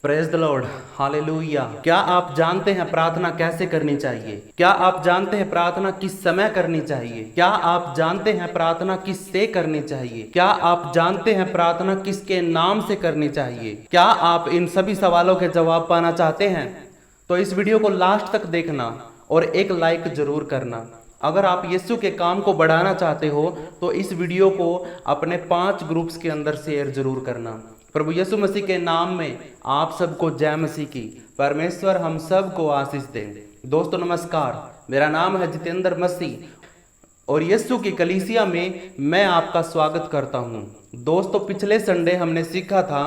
Praise the Lord, hallelujah. क्या आप जानते हैं प्रार्थना कैसे करनी चाहिए? क्या आप जानते हैं प्रार्थना किस समय करनी चाहिए? क्या आप जानते हैं प्रार्थना किससे करनी चाहिए? क्या आप जानते हैं प्रार्थना किसके नाम से करनी चाहिए? क्या आप इन सभी सवालों के जवाब पाना चाहते हैं? तो इस वीडियो को लास्ट तक देखना और एक लाइक जरूर करना। अगर आप यीशु के काम को बढ़ाना चाहते हो तो इस वीडियो को अपने 5 ग्रुप्स के अंदर शेयर जरूर करना। प्रभु यीशु मसीह के नाम में आप सबको जय मसीह की। परमेश्वर हम सब को आशीष दे। दोस्तों नमस्कार, मेरा नाम है जितेंद्र मसीह और यीशु की कलीसिया में मैं आपका स्वागत करता हूं। दोस्तों पिछले संडे हमने सीखा था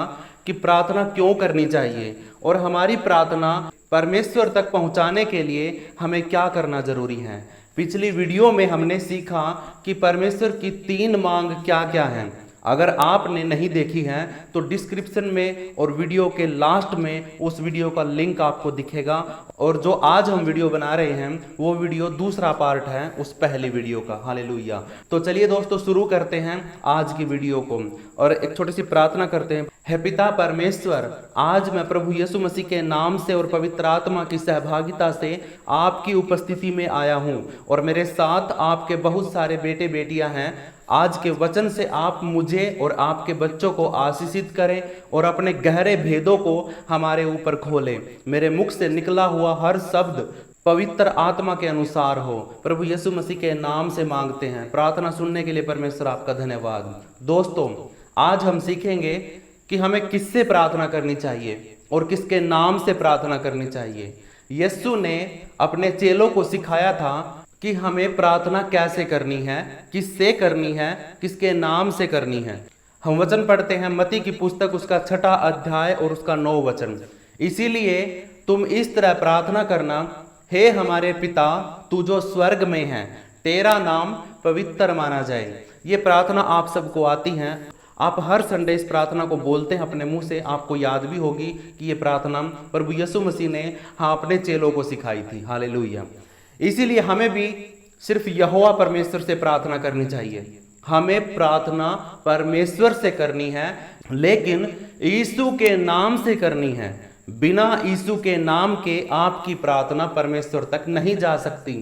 कि प्रार्थना क्यों करनी चाहिए और हमारी प्रार्थना परमेश्वर तक पहुंचाने के लिए हमें क्या करना जरूरी है। पिछली वीडियो में हमने सीखा कि परमेश्वर की 3 मांग क्या क्या हैं। अगर आपने नहीं देखी है तो डिस्क्रिप्शन में और वीडियो के लास्ट में उस वीडियो का लिंक आपको दिखेगा। और जो आज हम वीडियो बना रहे हैं वो वीडियो दूसरा पार्ट है उस पहली वीडियो का। हालेलुया। तो चलिए दोस्तों शुरू करते हैं आज की वीडियो को और एक छोटी सी प्रार्थना करते हैं। हे पिता परमेश्वर, आज मैं प्रभु यीशु मसीह के नाम से और पवित्र आत्मा की सहभागिता से आपकी उपस्थिति में आया हूं और मेरे साथ आपके बहुत सारे बेटे बेटियां हैं। आज के वचन से आप मुझे और आपके बच्चों को आशीषित करें और अपने गहरे भेदों को हमारे ऊपर खोलें। मेरे मुख से निकला हुआ हर शब्द पवित्र आत्मा के अनुसार हो। प्रभु यीशु मसीह के नाम से मांगते हैं। प्रार्थना सुनने के लिए परमेश्वर आपका धन्यवाद। दोस्तों आज हम सीखेंगे कि हमें किससे प्रार्थना करनी चाहिए और किसके नाम से प्रार्थना करनी चाहिए। यीशु ने अपने चेलों को सिखाया था कि हमें प्रार्थना कैसे करनी है, किससे करनी है, किसके नाम से करनी है। हम वचन पढ़ते हैं मत्ती की पुस्तक उसका 6 अध्याय और उसका 9 वचन। इसीलिए तुम इस तरह प्रार्थना करना, हे हमारे पिता तू जो स्वर्ग में है, तेरा नाम पवित्र माना जाए। ये प्रार्थना आप सबको आती है। आप हर संडे इस प्रार्थना को बोलते हैं अपने मुंह से। आपको याद भी होगी कि ये प्रार्थना प्रभु यीशु मसीह ने अपने चेलों को सिखाई थी। हालेलुया। इसीलिए हमें भी सिर्फ यहोवा परमेश्वर से प्रार्थना करनी चाहिए। हमें प्रार्थना परमेश्वर से करनी है, लेकिन यीशु के नाम से करनी है। बिना यीशु के नाम के आपकी प्रार्थना परमेश्वर तक नहीं जा सकती,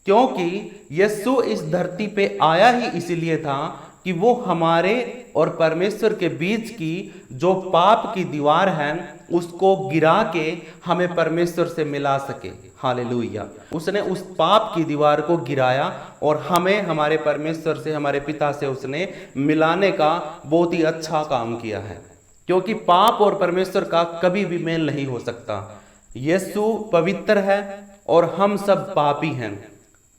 क्योंकि यीशु इस धरती पे आया ही इसलिए था कि वो हमारे और परमेश्वर के बीच की जो पाप की दीवार है उसको गिरा के हमें परमेश्वर से मिला सके। हालेलुया। उसने उस पाप की दीवार को गिराया और हमें हमारे परमेश्वर से, हमारे पिता से उसने मिलाने का बहुत ही अच्छा काम किया है, क्योंकि पाप और परमेश्वर का कभी भी मेल नहीं हो सकता। यीशु पवित्र है और हम सब पापी हैं,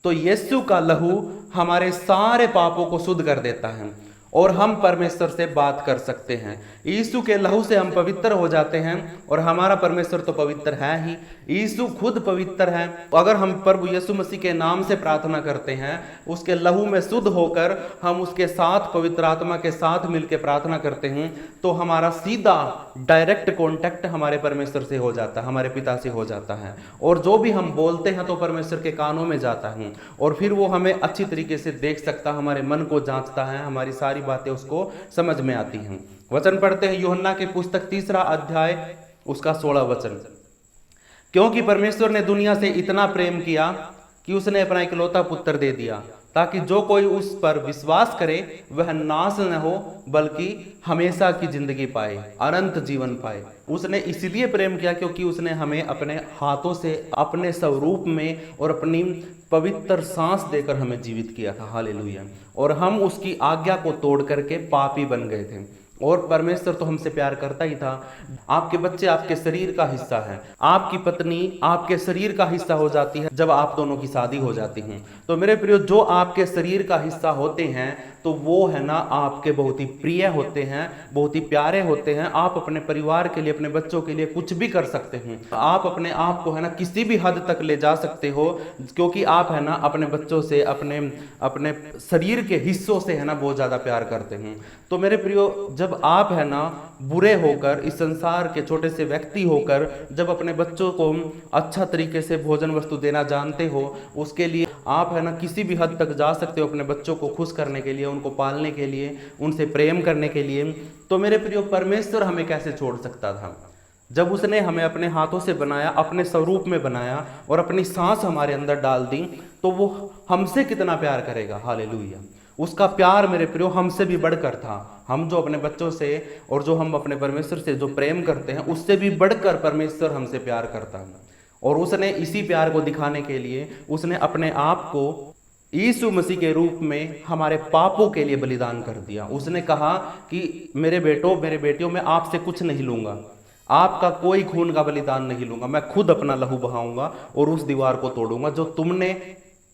तो यीशु का लहू हमारे सारे पापों को शुद्ध कर देता है और हम परमेश्वर से बात कर सकते हैं। यीशु के लहू से हम पवित्र हो जाते हैं और हमारा परमेश्वर तो पवित्र है ही। यीशु खुद पवित्र है। अगर हम प्रभु यीशु मसीह के नाम से प्रार्थना करते हैं, उसके लहू में शुद्ध होकर हम उसके साथ पवित्र आत्मा के साथ मिलकर प्रार्थना करते हैं, तो हमारा सीधा डायरेक्ट कॉन्टैक्ट हमारे परमेश्वर से हो जाता है, हमारे पिता से हो जाता है। और जो भी हम बोलते हैं तो परमेश्वर के कानों में जाता है और फिर वो हमें अच्छी तरीके से देख सकता, हमारे मन को जांचता है, हमारी सारी बातें उसको समझ में आती हैं। वचन पढ़ते हैं यूहन्ना की पुस्तक 3 अध्याय उसका 16 वचन। क्योंकि परमेश्वर ने दुनिया से इतना प्रेम किया कि उसने अपना इकलौता पुत्र दे दिया, ताकि जो कोई उस पर विश्वास करे वह नाश न हो बल्कि हमेशा की जिंदगी पाए, अनंत जीवन पाए। उसने इसलिए प्रेम किया क्योंकि उसने हमें अपने हाथों से, अपने स्वरूप में और अपनी पवित्र सांस देकर हमें जीवित किया था। हालेलुया। और हम उसकी आज्ञा को तोड़ करके पापी बन गए थे और परमेश्वर तो हमसे प्यार करता ही था। आपके बच्चे आपके शरीर का हिस्सा है, आपकी पत्नी आपके शरीर का हिस्सा हो जाती है जब आप दोनों की शादी हो जाती है। तो मेरे प्रियो, जो आपके शरीर का हिस्सा होते हैं तो वो है ना आपके बहुत ही प्रिय होते हैं, बहुत ही प्यारे होते हैं। आप अपने परिवार के लिए, अपने बच्चों के लिए कुछ भी कर सकते हैं। आप अपने आप को है ना किसी भी हद तक ले जा सकते हो, क्योंकि आप है ना अपने बच्चों से, अपने शरीर के हिस्सों से है ना बहुत ज्यादा प्यार करते हैं। तो मेरे प्रियो, जब आप है ना बुरे होकर, इस संसार के छोटे से व्यक्ति होकर, जब अपने बच्चों को अच्छा तरीके से भोजन वस्तु देना जानते हो, उसके लिए आप है ना किसी भी हद तक जा सकते हो अपने बच्चों को खुश करने के लिए, उनको पालने के लिए, उनसे प्रेम करने के लिए। तो मेरे प्रियो, परमेश्वर हमें कैसे छोड़ सकता था? जब उसने हमें अपने हाथों से बनाया, अपने स्वरूप में बनाया और अपनी सांस हमारे अंदर डाल दी, तो वो हमसे कितना प्यार करेगा। हालेलुया। उसका प्यार मेरे प्रियो हमसे भी बढ़कर था। हम जो अपने बच्चों से और जो हम अपने परमेश्वर से जो प्रेम करते हैं, उससे भी बढ़कर परमेश्वर हमसे प्यार करता है। और उसने इसी प्यार को दिखाने के लिए उसने अपने आप को यीशु मसीह के रूप में हमारे पापों के लिए बलिदान कर दिया। उसने कहा कि मेरे बेटों, मेरे बेटियों, मैं आपसे कुछ नहीं लूंगा, आपका कोई खून का बलिदान नहीं लूंगा, मैं खुद अपना लहू बहाऊंगा और उस दीवार को तोड़ूंगा जो तुमने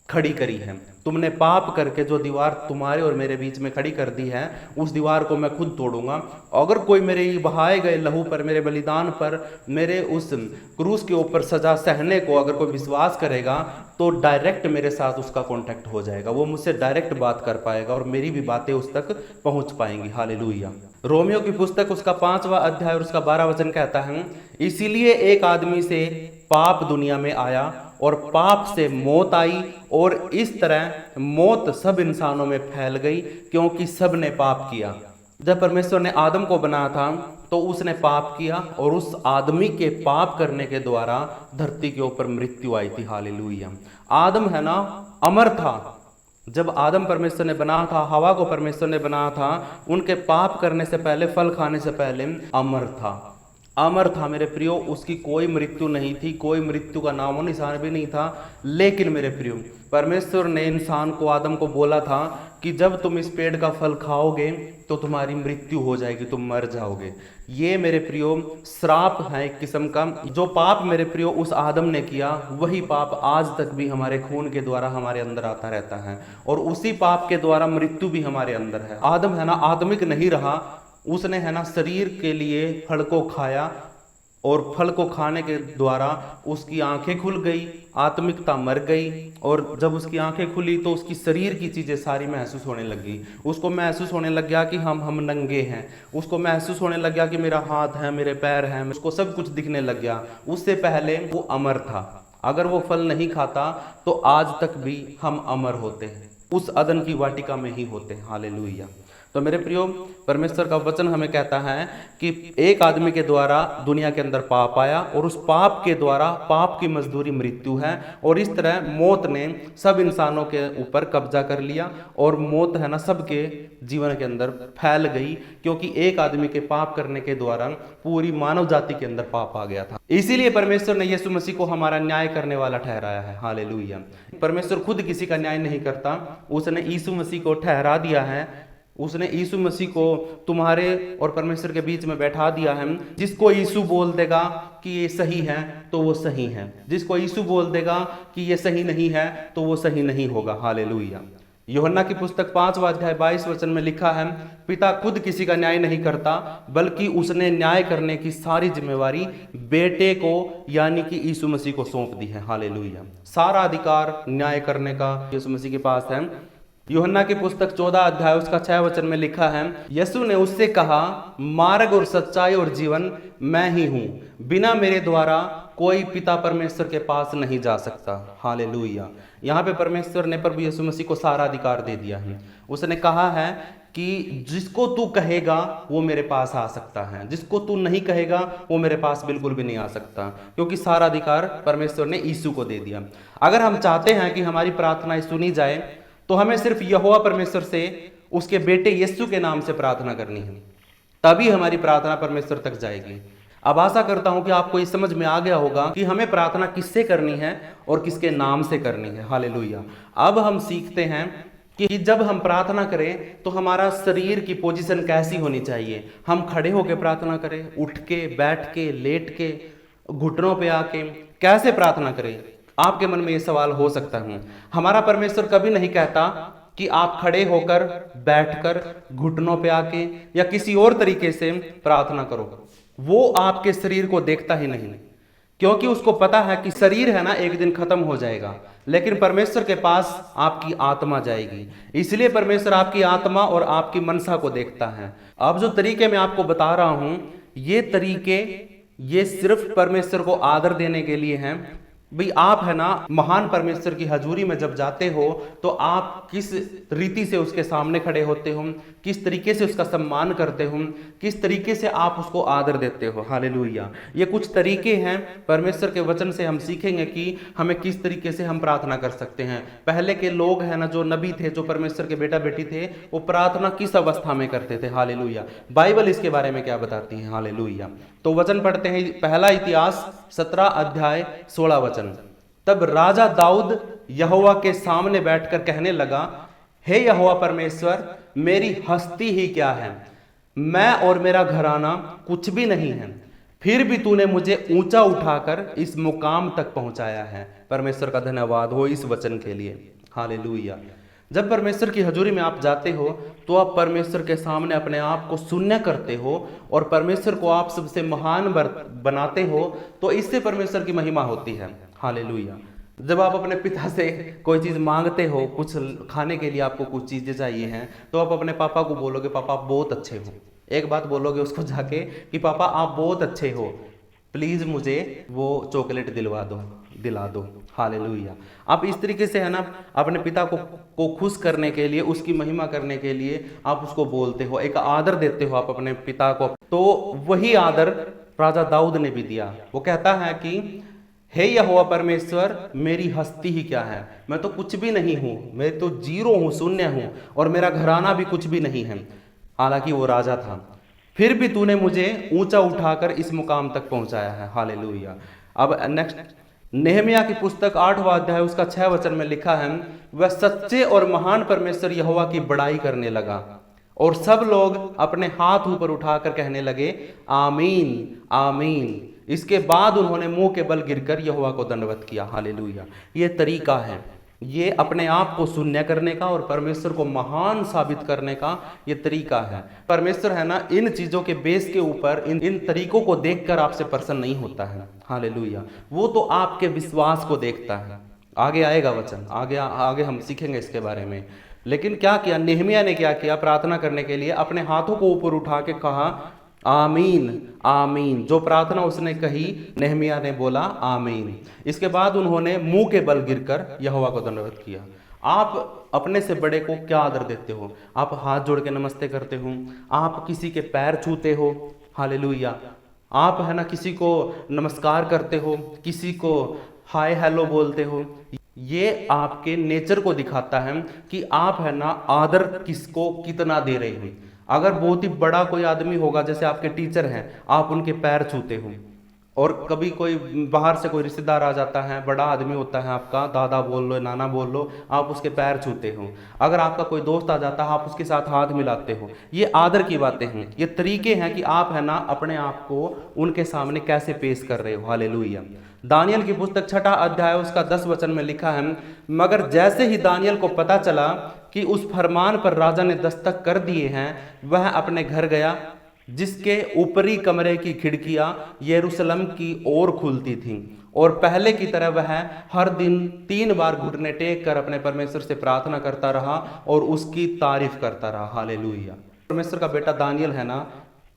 खड़ी करी है। तुमने पाप करके जो दीवार तुम्हारे और मेरे बीच में खड़ी कर दी है, उस दीवार को मैं खुद तोड़ूंगा। अगर कोई मेरे बहाए गए लहू पर, मेरे बलिदान पर, मेरे उस क्रूस के ऊपर सजा सहने को अगर कोई विश्वास करेगा, तो डायरेक्ट मेरे साथ उसका कांटेक्ट हो जाएगा। वो मुझसे डायरेक्ट बात कर पाएगा और मेरी भी बातें उस तक पहुंच पाएंगी। हालेलुया। रोमियो की पुस्तक उसका 5वां अध्याय और उसका 12 वचन कहता है, इसीलिए एक आदमी से पाप दुनिया में आया और पाप से मौत आई, और इस तरह मौत सब इंसानों में फैल गई क्योंकि सब ने पाप किया। जब परमेश्वर ने आदम को बनाया था तो उसने पाप किया, और उस आदमी के पाप करने के द्वारा धरती के ऊपर मृत्यु आई थी। हालेलुया। आदम है ना, अमर था। जब आदम परमेश्वर ने बनाया था, हवा को परमेश्वर ने बनाया था, उनके पाप करने से पहले, फल खाने से पहले अमर था। अमर था मेरे प्रियो, उसकी कोई मृत्यु नहीं थी, कोई मृत्यु का नामो निशान भी नहीं था। लेकिन मेरे प्रियो, परमेश्वर ने इंसान को, आदम को बोला था कि जब तुम इस पेड़ का फल खाओगे तो तुम्हारी मृत्यु हो जाएगी, तुम मर जाओगे। ये मेरे प्रियो श्राप है एक किस्म का। जो पाप मेरे प्रियो उस आदम ने किया, वही पाप आज तक भी हमारे खून के द्वारा हमारे अंदर आता रहता है, और उसी पाप के द्वारा मृत्यु भी हमारे अंदर है। आदम है ना आत्मिक नहीं रहा, उसने है ना शरीर के लिए फल को खाया, और फल को खाने के द्वारा उसकी आंखें खुल गई, आत्मिकता मर गई। और जब उसकी आंखें खुली तो उसकी शरीर की चीज़ें सारी महसूस होने लगी। उसको महसूस होने लग गया कि हम नंगे हैं। उसको महसूस होने लग गया कि मेरा हाथ है, मेरे पैर हैं, उसको सब कुछ दिखने लग गया। उससे पहले वो अमर था। अगर वो फल नहीं खाता तो आज तक भी हम अमर होते हैं, उस अदन की वाटिका में ही होते हैं। हालेलुया। तो मेरे प्रियो, परमेश्वर का वचन हमें कहता है कि एक आदमी के द्वारा दुनिया के अंदर पाप आया, और उस पाप के द्वारा पाप की मजदूरी मृत्यु है। और इस तरह मौत ने सब इंसानों के ऊपर कब्जा कर लिया, और मौत है ना सबके जीवन के अंदर फैल गई, क्योंकि एक आदमी के पाप करने के द्वारा पूरी मानव जाति के अंदर पाप आ गया था। इसीलिए परमेश्वर ने यीशु मसीह को हमारा न्याय करने वाला ठहराया है। हालेलुया। परमेश्वर खुद किसी का न्याय नहीं करता, उसने यीशु मसीह को ठहरा दिया है। उसने यीशु मसीह को तुम्हारे और परमेश्वर के बीच में बैठा दिया है। जिसको यीशु बोल देगा कि ये सही है तो वो सही है, जिसको यीशु बोल देगा कि ये सही नहीं है तो वो सही नहीं होगा। हालेलुया। यूहन्ना की पुस्तक 5वां अध्याय 22 वचन में लिखा है, पिता खुद किसी का न्याय नहीं करता, बल्कि उसने न्याय करने की सारी जिम्मेवारी बेटे को यानी कि यीशु मसीह को सौंप दी है। हालेलुया। सारा अधिकार न्याय करने का यीशु मसीह के पास है। यूहन्ना की पुस्तक 14 अध्याय उसका 6 वचन में लिखा है, यीशु ने उससे कहा, मार्ग और सच्चाई और जीवन मैं ही हूँ, बिना मेरे द्वारा कोई पिता परमेश्वर के पास नहीं जा सकता। हालेलुया। यहाँ पे परमेश्वर ने प्रभु यीशु मसीह को सारा अधिकार दे दिया है। उसने कहा है कि जिसको तू कहेगा वो मेरे पास आ सकता है, जिसको तू नहीं कहेगा वो मेरे पास बिल्कुल भी नहीं आ सकता, क्योंकि सारा अधिकार परमेश्वर ने यीशु को दे दिया। अगर हम चाहते हैं कि हमारी प्रार्थनाएं सुनी जाए, तो हमें सिर्फ यहोवा परमेश्वर से उसके बेटे यीशु के नाम से प्रार्थना करनी है, तभी हमारी प्रार्थना परमेश्वर तक जाएगी। अब आशा करता हूं कि आपको ये समझ में आ गया होगा कि हमें प्रार्थना किससे करनी है और किसके नाम से करनी है। हालेलुया। अब हम सीखते हैं कि जब हम प्रार्थना करें तो हमारा शरीर की पोजीशन कैसी होनी चाहिए। हम खड़े होकर प्रार्थना करें, उठ के, बैठ के, लेट के, घुटनों पे आके, कैसे प्रार्थना करें। आपके मन में ये सवाल हो सकता है। हमारा परमेश्वर कभी नहीं कहता कि आप खड़े होकर, बैठकर, घुटनों पे आके या किसी और तरीके से प्रार्थना करो। वो आपके शरीर को देखता ही नहीं, क्योंकि उसको पता है कि शरीर है ना एक दिन खत्म हो जाएगा, लेकिन परमेश्वर के पास आपकी आत्मा जाएगी। इसलिए परमेश्वर आपकी आत्मा और आपकी मनसा को देखता है। अब जो तरीके मैं आपको बता रहा हूं, ये तरीके ये सिर्फ परमेश्वर को आदर देने के लिए हैं। भाई आप है ना महान परमेश्वर की हजूरी में जब जाते हो तो आप किस रीति से उसके सामने खड़े होते हो, किस तरीके से उसका सम्मान करते हो, किस तरीके से आप उसको आदर देते हो। हालेलुया। ये कुछ तरीके हैं परमेश्वर के वचन से हम सीखेंगे कि हमें किस तरीके से हम प्रार्थना कर सकते हैं। पहले के लोग है ना, जो नबी थे, जो परमेश्वर के बेटा बेटी थे, वो प्रार्थना किस अवस्था में करते थे। हालेलुया। बाइबल इसके बारे में क्या बताती है। हालेलुया। तो वचन पढ़ते हैं, पहला इतिहास 17 अध्याय 16 वचन। तब राजा दाऊद यहोवा के सामने बैठकर कहने लगा, हे यहोवा परमेश्वर, मेरी हस्ती ही क्या है, मैं और मेरा घराना कुछ भी नहीं है, फिर भी तूने मुझे ऊंचा उठाकर इस मुकाम तक पहुंचाया है। परमेश्वर का धन्यवाद हो इस वचन के लिए। हालेलुया। जब परमेश्वर की हजूरी में आप जाते हो तो आप परमेश्वर के सामने अपने आप को शून्य करते हो और परमेश्वर को आप सबसे महान बनाते हो, तो इससे परमेश्वर की महिमा होती है। हालेलुया। जब आप अपने पिता से कोई चीज़ मांगते हो, कुछ खाने के लिए आपको कुछ चीज़ें चाहिए हैं, तो आप अपने पापा को बोलोगे, पापा आप बहुत अच्छे हो। एक बात बोलोगे उसको जाके कि पापा आप बहुत अच्छे हो, प्लीज़ मुझे वो चॉकलेट दिला दो। हालेलुया। आप इस तरीके से है ना अपने पिता को खुश करने के लिए, उसकी महिमा करने के लिए आप उसको बोलते हो, एक आदर देते हो आप अपने पिता को। तो वही आदर राजा दाऊद ने भी दिया। वो कहता है कि हे यहोवा परमेश्वर, मेरी हस्ती ही क्या है, मैं तो कुछ भी नहीं हूं, मैं तो जीरो हूं, शून्य हूं, और मेरा घराना भी कुछ भी नहीं है। हालांकि वो राजा था, फिर भी तूने मुझे ऊंचा उठाकर इस मुकाम तक पहुंचाया है। हालेलुया। अब नेक्स्ट, नेहमिया की पुस्तक 8वां अध्याय उसका 6 वचन में लिखा है, वह सच्चे और महान परमेश्वर यहोवा की बड़ाई करने लगा और सब लोग अपने हाथ ऊपर उठाकर कहने लगे, आमीन आमीन। इसके बाद उन्होंने मुंह के बल गिरकर यहोवा को दंडवत किया। हालेलुया। ये तरीका है, ये अपने आप को शून्य करने का और परमेश्वर को महान साबित करने का ये तरीका है। परमेश्वर है ना इन चीजों के बेस के ऊपर, इन तरीकों को देखकर आपसे प्रसन्न नहीं होता है। हालेलुया। वो तो आपके विश्वास को देखता है। आगे आएगा वचन, आगे हम सीखेंगे इसके बारे में। लेकिन क्या किया नेहमिया ने, क्या किया, प्रार्थना करने के लिए अपने हाथों को ऊपर उठा के कहा, आमीन आमीन। जो प्रार्थना उसने कही, नेहमिया ने बोला आमीन। इसके बाद उन्होंने मुंह के बल गिरकर यहोवा को दंडवत किया। आप अपने से बड़े को क्या आदर देते हो? आप हाथ जोड़ के नमस्ते करते हो, आप किसी के पैर छूते हो। हालेलुया। आप है ना किसी को नमस्कार करते हो, किसी को हाय हेलो बोलते हो। ये आपके नेचर को दिखाता है कि आप है ना आदर किसको कितना दे रहे हो। अगर बहुत ही बड़ा कोई आदमी होगा, जैसे आपके टीचर हैं, आप उनके पैर छूते हो। और कभी कोई बाहर से कोई रिश्तेदार आ जाता है, बड़ा आदमी होता है आपका, दादा बोल लो नाना बोल लो, आप उसके पैर छूते हो। अगर आपका कोई दोस्त आ जाता है, आप उसके साथ हाथ मिलाते हो। ये आदर की बातें हैं, ये तरीके हैं कि आप है ना अपने आप को उनके सामने कैसे पेश कर रहे हो। हालेलुया। दानियल की पुस्तक 6 अध्याय उसका 10 वचन में लिखा है, मगर जैसे ही दानियल को पता चला कि उस फरमान पर राजा ने दस्तक कर दिए हैं, वह अपने घर गया, जिसके ऊपरी कमरे की खिड़कियां यरूशलेम की ओर खुलती थीं, और पहले की तरह वह हर दिन 3 बार घुटने टेक कर अपने परमेश्वर से प्रार्थना करता रहा और उसकी तारीफ करता रहा। हालेलुया। परमेश्वर का बेटा दानियल है ना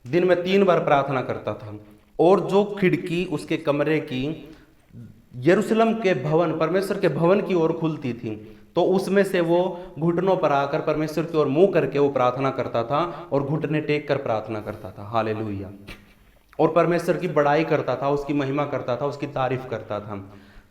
दिन में 3 बार प्रार्थना करता था, और जो खिड़की उसके कमरे की यरूशलेम के भवन, परमेश्वर के भवन की ओर खुलती थी, तो उसमें से वो घुटनों पर आकर परमेश्वर की ओर मुंह करके वो प्रार्थना करता था और घुटने टेक कर प्रार्थना करता था। हालेलुया। और परमेश्वर की बड़ाई करता था, उसकी महिमा करता था, उसकी तारीफ करता था।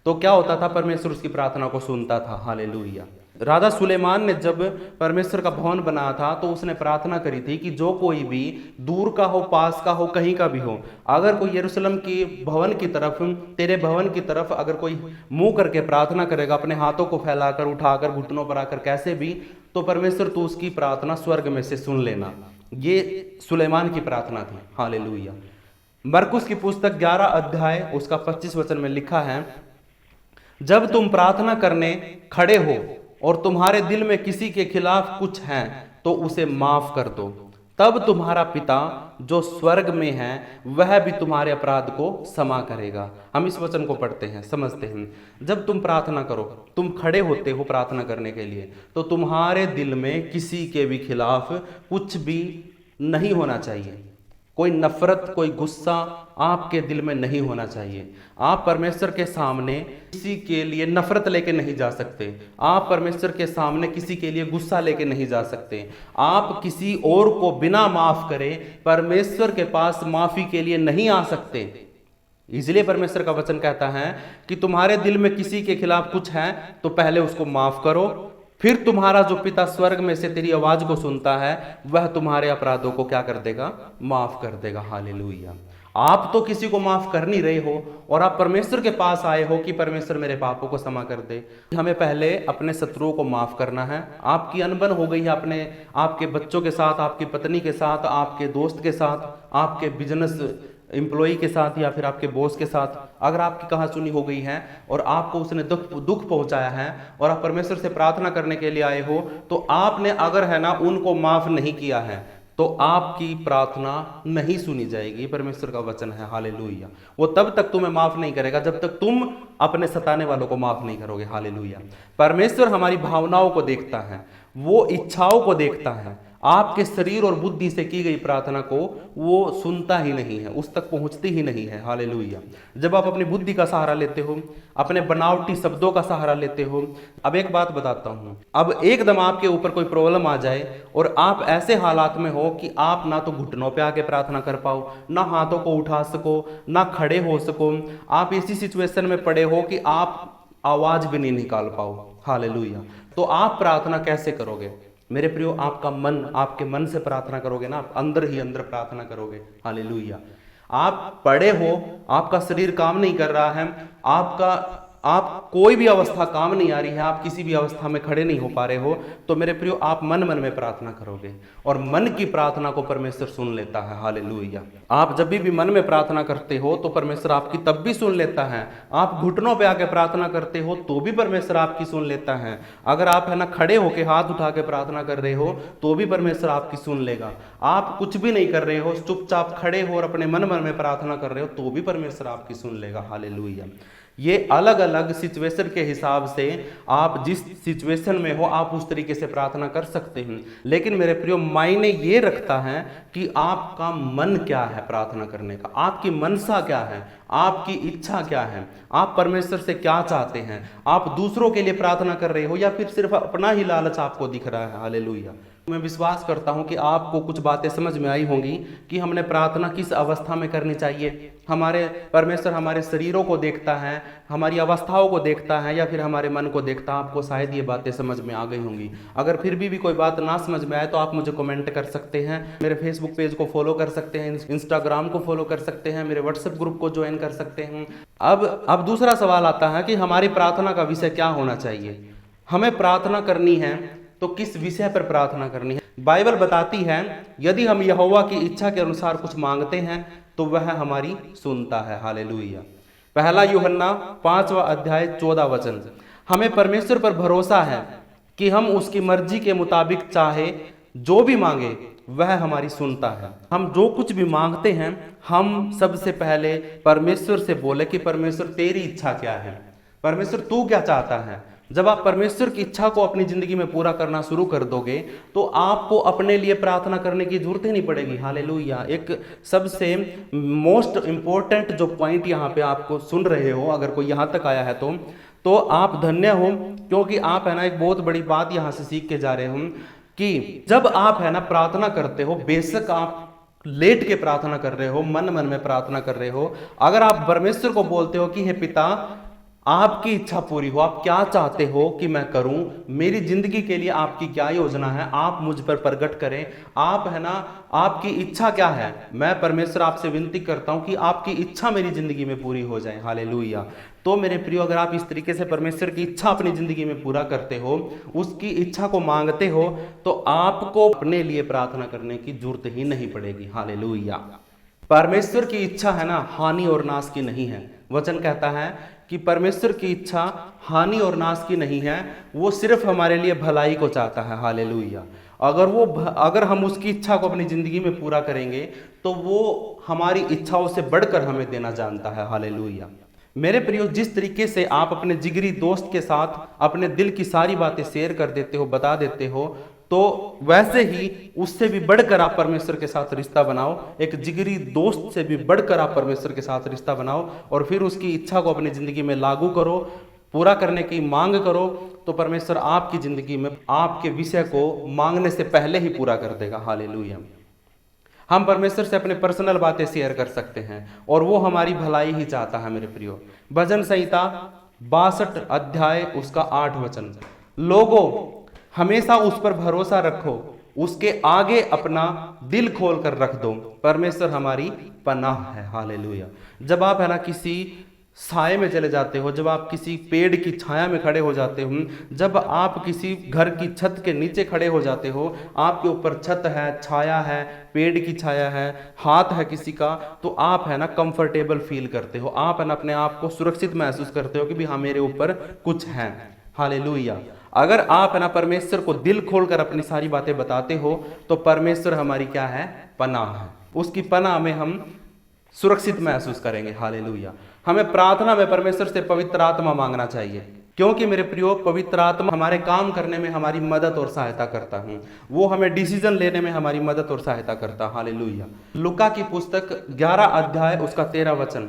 तो क्या होता था, परमेश्वर उसकी प्रार्थना को सुनता था। हालेलुया। राजा सुलेमान ने जब परमेश्वर का भवन बनाया था, तो उसने प्रार्थना करी थी कि जो कोई भी दूर का हो, पास का हो, कहीं का भी हो, अगर कोई यरूशलेम की भवन की तरफ, तेरे भवन की तरफ अगर कोई मुंह करके प्रार्थना करेगा, अपने हाथों को फैलाकर, उठाकर, घुटनों पर आकर, कैसे भी, तो परमेश्वर तू उसकी प्रार्थना स्वर्ग में से सुन लेना। ये सुलेमान की प्रार्थना थी। हालेलुया। मरकुस की पुस्तक 11 अध्याय उसका 25 वचन में लिखा है, जब तुम प्रार्थना करने खड़े हो और तुम्हारे दिल में किसी के खिलाफ कुछ है, तो उसे माफ कर दो, तब तुम्हारा पिता जो स्वर्ग में है वह भी तुम्हारे अपराध को क्षमा करेगा। हम इस वचन को पढ़ते हैं, समझते हैं। जब तुम प्रार्थना करो, तुम खड़े होते हो प्रार्थना करने के लिए, तो तुम्हारे दिल में किसी के भी खिलाफ कुछ भी नहीं होना चाहिए। कोई नफरत, कोई गुस्सा आपके दिल में नहीं होना चाहिए। आप परमेश्वर के सामने किसी के लिए नफरत लेके नहीं जा सकते। आप परमेश्वर के सामने किसी के लिए गुस्सा लेके नहीं जा सकते। आप किसी और को बिना माफ करे परमेश्वर के पास माफी के लिए नहीं आ सकते। इसलिए परमेश्वर का वचन कहता है कि तुम्हारे दिल में किसी के खिलाफ कुछ है तो पहले उसको माफ करो, फिर तुम्हारा जो पिता स्वर्ग में से तेरी आवाज को सुनता है वह तुम्हारे अपराधों को क्या कर देगा, माफ कर देगा। हालेलुया। आप तो किसी को माफ कर नहीं रहे हो और आप परमेश्वर के पास आए हो कि परमेश्वर मेरे पापों को क्षमा कर दे। हमें पहले अपने शत्रुओं को माफ करना है। आपकी अनबन हो गई है अपने आपके बच्चों के साथ, आपकी पत्नी के साथ, आपके दोस्त के साथ, आपके बिजनेस एम्प्लॉय के साथ या फिर आपके बॉस के साथ, अगर आपकी कहासुनी हो गई है और आपको उसने दुख पहुंचाया है और आप परमेश्वर से प्रार्थना करने के लिए आए हो, तो आपने अगर है ना उनको माफ नहीं किया है तो आपकी प्रार्थना नहीं सुनी जाएगी। परमेश्वर का वचन है। हालेलुया। वो तब तक तुम्हें माफ नहीं करेगा जब तक तुम अपने सताने वालों को माफ नहीं करोगे। हालेलुया। परमेश्वर हमारी भावनाओं को देखता है, वो इच्छाओं को देखता है। आपके शरीर और बुद्धि से की गई प्रार्थना को वो सुनता ही नहीं है, उस तक पहुंचती ही नहीं है। हालेलुया। जब आप अपनी बुद्धि का सहारा लेते हो, अपने बनावटी शब्दों का सहारा लेते हो। अब एक बात बताता हूं, अब एकदम आपके ऊपर कोई प्रॉब्लम आ जाए और आप ऐसे हालात में हो कि आप ना तो घुटनों पे आके प्रार्थना कर पाओ, ना हाथों को उठा सको, ना खड़े हो सको, आप ऐसी सिचुएशन में पड़े हो कि आप आवाज भी नहीं निकाल पाओ। हालेलुया। तो आप प्रार्थना कैसे करोगे मेरे प्रियो? आपका मन, आपके मन से प्रार्थना करोगे ना, आप अंदर ही अंदर प्रार्थना करोगे। हालेलुया। आप पड़े हो, आपका शरीर काम नहीं कर रहा है, आप कोई भी अवस्था काम नहीं आ रही है, आप किसी भी अवस्था में खड़े नहीं हो पा रहे हो, तो मेरे प्रियो आप मन मन में प्रार्थना करोगे और मन की प्रार्थना को परमेश्वर सुन लेता है। हालेलुया। आप जब भी मन में प्रार्थना करते हो तो परमेश्वर आपकी तब भी सुन लेता है। आप घुटनों पे आके प्रार्थना करते हो तो भी परमेश्वर आपकी सुन लेता है। अगर आप है ना खड़े होके हाथ उठा के प्रार्थना कर रहे हो तो भी परमेश्वर आपकी सुन लेगा। आप कुछ भी नहीं कर रहे हो, चुपचाप खड़े हो और अपने मन मन में प्रार्थना कर रहे हो तो भी परमेश्वर आपकी सुन लेगा। हालेलुया। ये अलग अलग सिचुएशन के हिसाब से आप जिस सिचुएशन में हो आप उस तरीके से प्रार्थना कर सकते हैं, लेकिन मेरे प्रियो मायने ये रखता है कि आपका मन क्या है प्रार्थना करने का, आपकी मनसा क्या है, आपकी इच्छा क्या है, आप परमेश्वर से क्या चाहते हैं। आप दूसरों के लिए प्रार्थना कर रहे हो या फिर सिर्फ अपना ही लालच आपको दिख रहा है। हालेलुया। मैं विश्वास करता हूं कि आपको कुछ बातें समझ में आई होंगी कि हमने प्रार्थना किस अवस्था में करनी चाहिए। हमारे परमेश्वर हमारे शरीरों को देखता है, हमारी अवस्थाओं को देखता है या फिर हमारे मन को देखता है। आपको शायद ये बातें समझ में आ गई होंगी। अगर फिर भी कोई बात ना समझ में आए तो आप मुझे कमेंट कर सकते हैं, मेरे फेसबुक पेज को फॉलो कर सकते हैं, इंस्टाग्राम को फॉलो कर सकते हैं, मेरे व्हाट्सएप ग्रुप को ज्वाइन कर सकते हैं। अब दूसरा सवाल आता है कि हमारी प्रार्थना का विषय क्या होना चाहिए। हमें प्रार्थना करनी है तो किस विषय पर प्रार्थना करनी है? बाइबल बताती है यदि हम यहोवा की इच्छा के अनुसार कुछ मांगते हैं तो वह हमारी सुनता है। हालेलुया। पहला यूहन्ना 5वां अध्याय 14 वचन। हमें परमेश्वर पर भरोसा है कि हम उसकी मर्जी के मुताबिक चाहे जो भी मांगे वह हमारी सुनता है। हम जो कुछ भी मांगते हैं हम सबसे पहले परमेश्वर से बोले कि परमेश्वर तेरी इच्छा क्या है, परमेश्वर तू क्या चाहता है। जब आप परमेश्वर की इच्छा को अपनी जिंदगी में पूरा करना शुरू कर दोगे तो आपको अपने लिए प्रार्थना करने की जरूरत ही नहीं पड़ेगी। हालेलुया। एक सबसे मोस्ट इंपॉर्टेंट जो पॉइंट यहाँ पे आपको सुन रहे हो, अगर कोई यहाँ तक आया है तो आप धन्य हो, क्योंकि आप है ना एक बहुत बड़ी बात यहाँ से सीख के जा रहे हो कि जब आप है ना प्रार्थना करते हो, बेशक आप लेट के प्रार्थना कर रहे हो, मन मन में प्रार्थना कर रहे हो, अगर आप परमेश्वर को बोलते हो कि हे पिता आपकी इच्छा पूरी हो, आप क्या चाहते हो कि मैं करूं, मेरी जिंदगी के लिए आपकी क्या योजना है, आप मुझ पर प्रकट करें। आप है ना आपकी इच्छा क्या है, मैं परमेश्वर आपसे विनती करता हूं कि आपकी इच्छा मेरी जिंदगी में पूरी हो जाए। हालेलुया। तो मेरे प्रियो अगर आप इस तरीके से परमेश्वर की इच्छा अपनी जिंदगी में पूरा करते हो, उसकी इच्छा को मांगते हो, तो आपको अपने लिए प्रार्थना करने की जरूरत ही नहीं पड़ेगी। हालेलुया। परमेश्वर की इच्छा है ना हानि और नाश की नहीं है। वचन कहता है कि परमेश्वर की इच्छा हानि और नाश की नहीं है, वो सिर्फ हमारे लिए भलाई को चाहता है। हालेलुया। अगर हम उसकी इच्छा को अपनी जिंदगी में पूरा करेंगे तो वो हमारी इच्छाओं से बढ़कर हमें देना जानता है। हालेलुया। मेरे प्रियो, जिस तरीके से आप अपने जिगरी दोस्त के साथ अपने दिल की सारी बातें शेयर कर देते हो, बता देते हो, तो वैसे ही उससे भी बढ़कर आप परमेश्वर के साथ रिश्ता बनाओ, एक जिगरी दोस्त से भी बढ़कर आप परमेश्वर के साथ रिश्ता बनाओ और फिर उसकी इच्छा को अपनी जिंदगी में लागू करो, पूरा करने की मांग करो, तो परमेश्वर आपकी जिंदगी में आपके विषय को मांगने से पहले ही पूरा कर देगा। हालेलुया। हम परमेश्वर से अपने पर्सनल बातें शेयर कर सकते हैं और वो हमारी भलाई ही चाहता है। मेरे प्रियो, भजन संहिता 62 अध्याय उसका 8 वचन, लोगों हमेशा उस पर भरोसा रखो, उसके आगे अपना दिल खोल कर रख दो, परमेश्वर हमारी पनाह है। हालेलुया। जब आप है ना किसी साए में चले जाते हो, जब आप किसी पेड़ की छाया में खड़े हो जाते हो, जब आप किसी घर की छत के नीचे खड़े हो जाते हो, आपके ऊपर छत है, छाया है, पेड़ की छाया है, हाथ है किसी का, तो आप है ना कंफर्टेबल फील करते हो, आप है ना अपने आप को सुरक्षित महसूस करते हो कि भी हाँ मेरे ऊपर कुछ है। हालेलुया। अगर आप है ना परमेश्वर को दिल खोलकर अपनी सारी बातें बताते हो तो परमेश्वर हमारी क्या है? पनाह है। उसकी पनाह में हम सुरक्षित महसूस करेंगे। हालेलुया। हमें प्रार्थना में परमेश्वर से पवित्र आत्मा मांगना चाहिए, क्योंकि मेरे प्रियो पवित्र आत्मा हमारे काम करने में हमारी मदद और सहायता करता है, वो हमें डिसीजन लेने में हमारी मदद और सहायता करता है। हालेलुया। लूका की पुस्तक 11 अध्याय उसका 13 वचन,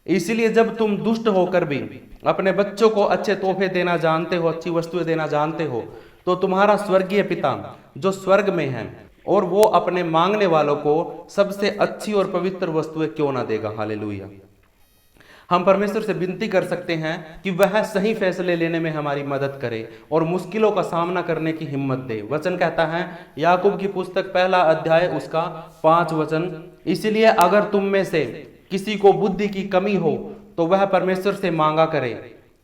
इसलिए जब तुम दुष्ट होकर भी अपने बच्चों को अच्छे तोहफे देना जानते हो, अच्छी वस्तुएं देना जानते हो, तो तुम्हारा स्वर्गीय पिता जो स्वर्ग में है, और वो अपने मांगने वालों को सबसे अच्छी और पवित्र वस्तुएं क्यों ना देगा। हालेलुया। हम परमेश्वर से विनती कर सकते हैं कि वह सही फैसले लेने में हमारी मदद करे और मुश्किलों का सामना करने की हिम्मत दे। वचन कहता है याकूब की पुस्तक 1 अध्याय उसका 5 वचन, इसलिए अगर तुम में से किसी को बुद्धि की कमी हो तो वह परमेश्वर से मांगा करे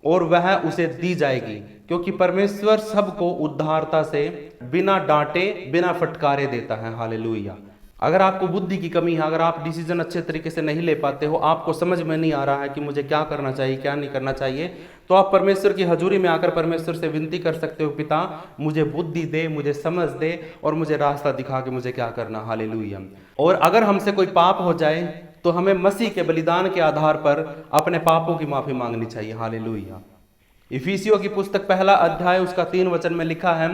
और वह उसे दी जाएगी, क्योंकि परमेश्वर सबको उद्धारता से बिना डांटे बिना फटकारे देता है। हालेलुया। अगर आपको बुद्धि की कमी है, अगर आप डिसीजन अच्छे तरीके से नहीं ले पाते हो, आपको समझ में नहीं आ रहा है कि मुझे क्या करना चाहिए क्या नहीं करना चाहिए, तो आप परमेश्वर की हजूरी में आकर परमेश्वर से विनती कर सकते हो, पिता मुझे बुद्धि दे, मुझे समझ दे और मुझे रास्ता दिखा के मुझे क्या करना। हालेलुया। और अगर हमसे कोई पाप हो जाए तो हमें मसीह के बलिदान के आधार पर अपने पापों की माफी मांगनी चाहिए। हालेलुया। इफिसियों की पुस्तक 1 अध्याय उसका 3 वचन में लिखा है,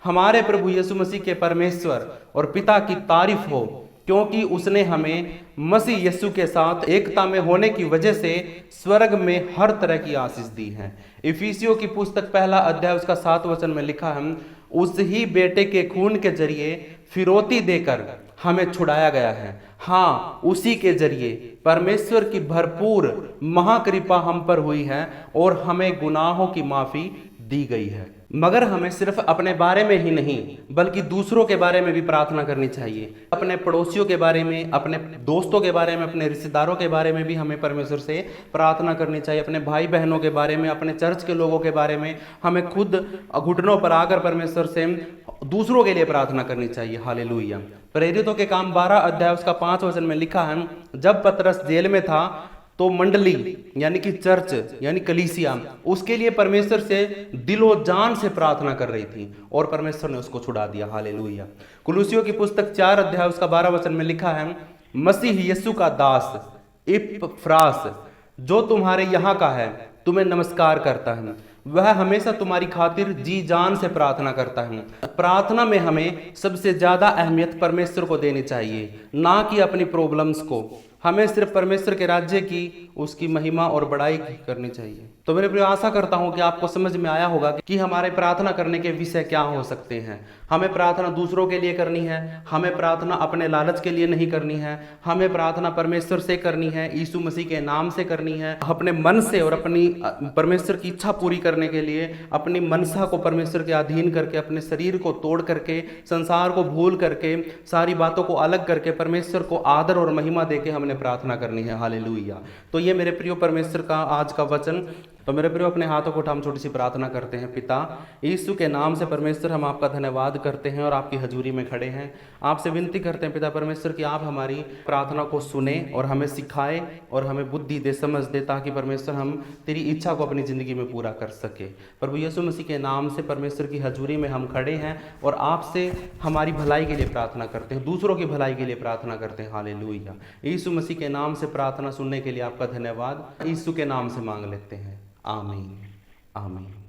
हमारे प्रभु यीशु मसीह के परमेश्वर और पिता की तारीफ हो, क्योंकि उसने हमें मसीह यीशु के साथ एकता में होने की वजह से स्वर्ग में हर तरह की आशीष दी है। इफिसियों की पुस्तक 1 अध्याय उसका 7 वचन में लिखा है, उस ही बेटे के खून के जरिए फिरौती देकर हमें छुड़ाया गया है। हाँ, उसी के जरिए परमेश्वर की भरपूर महाकृपा हम पर हुई है और हमें गुनाहों की माफी दी गई है। मगर हमें सिर्फ अपने बारे में ही नहीं बल्कि दूसरों के बारे में भी प्रार्थना करनी चाहिए। अपने पड़ोसियों के बारे में, अपने दोस्तों के बारे में, अपने रिश्तेदारों के बारे में भी हमें परमेश्वर से प्रार्थना करनी चाहिए। अपने भाई बहनों के बारे में, अपने चर्च के लोगों के बारे में हमें खुद घुटनों पर आकर परमेश्वर से दूसरों के लिए प्रार्थना करनी चाहिए। हालेलुया। प्रेरितों के काम 12 अध्याय उसका 5 वचन में लिखा है, जब पतरस जेल में था तो मंडली यानी कि चर्च यानी कलीसिया उसके लिए परमेश्वर से दिलो जान से प्रार्थना कर रही थी और परमेश्वर ने उसको छुड़ा दिया। हालेलुया। कुलुसियों की पुस्तक 4 अध्याय उसका 12 वचन में लिखा है, मसीह यीशु का दास इपफ्रास जो तुम्हारे यहाँ का है तुम्हें नमस्कार करता है, वह हमेशा तुम्हारी खातिर जी जान से प्रार्थना करता है। प्रार्थना में हमें सबसे ज्यादा अहमियत परमेश्वर को देनी चाहिए, ना कि अपनी प्रॉब्लम्स को। हमें सिर्फ परमेश्वर के राज्य की, उसकी महिमा और बड़ाई करनी चाहिए। तो मेरे प्रिय, आशा करता हूं कि आपको समझ में आया होगा कि हमारे प्रार्थना करने के विषय क्या हो सकते हैं। हमें प्रार्थना दूसरों के लिए करनी है, हमें प्रार्थना अपने लालच के लिए नहीं करनी है, हमें प्रार्थना परमेश्वर से करनी है, यीशु मसीह के नाम से करनी है, अपने मन से और अपनी परमेश्वर की इच्छा पूरी करने के लिए अपनी मनसा को परमेश्वर के अधीन करके, अपने शरीर को तोड़ करके, संसार को भूल करके, सारी बातों को अलग करके परमेश्वर को आदर और महिमा देके हमने प्रार्थना करनी है। हालेलुया। तो ये मेरे प्रियो परमेश्वर का आज का वचन। तो मेरे प्रियो, अपने हाथों को उठा हम छोटी सी प्रार्थना करते हैं। पिता यीशु के नाम से परमेश्वर हम आपका धन्यवाद करते हैं और आपकी हजूरी में खड़े हैं। आपसे विनती करते हैं पिता परमेश्वर कि आप हमारी प्रार्थना को सुने और हमें सिखाए और हमें बुद्धि दे, समझ दे, ताकि परमेश्वर हम तेरी इच्छा को अपनी ज़िंदगी में पूरा कर सके। प्रभु यीशु मसीह के नाम से परमेश्वर की हजूरी में हम खड़े हैं और आपसे हमारी भलाई के लिए प्रार्थना करते हैं, दूसरों की भलाई के लिए प्रार्थना करते हैं। हालेलुया। यीशु मसीह के नाम से प्रार्थना सुनने के लिए आपका धन्यवाद। यीशु के नाम से मांग लेते हैं। आमीन। आमीन।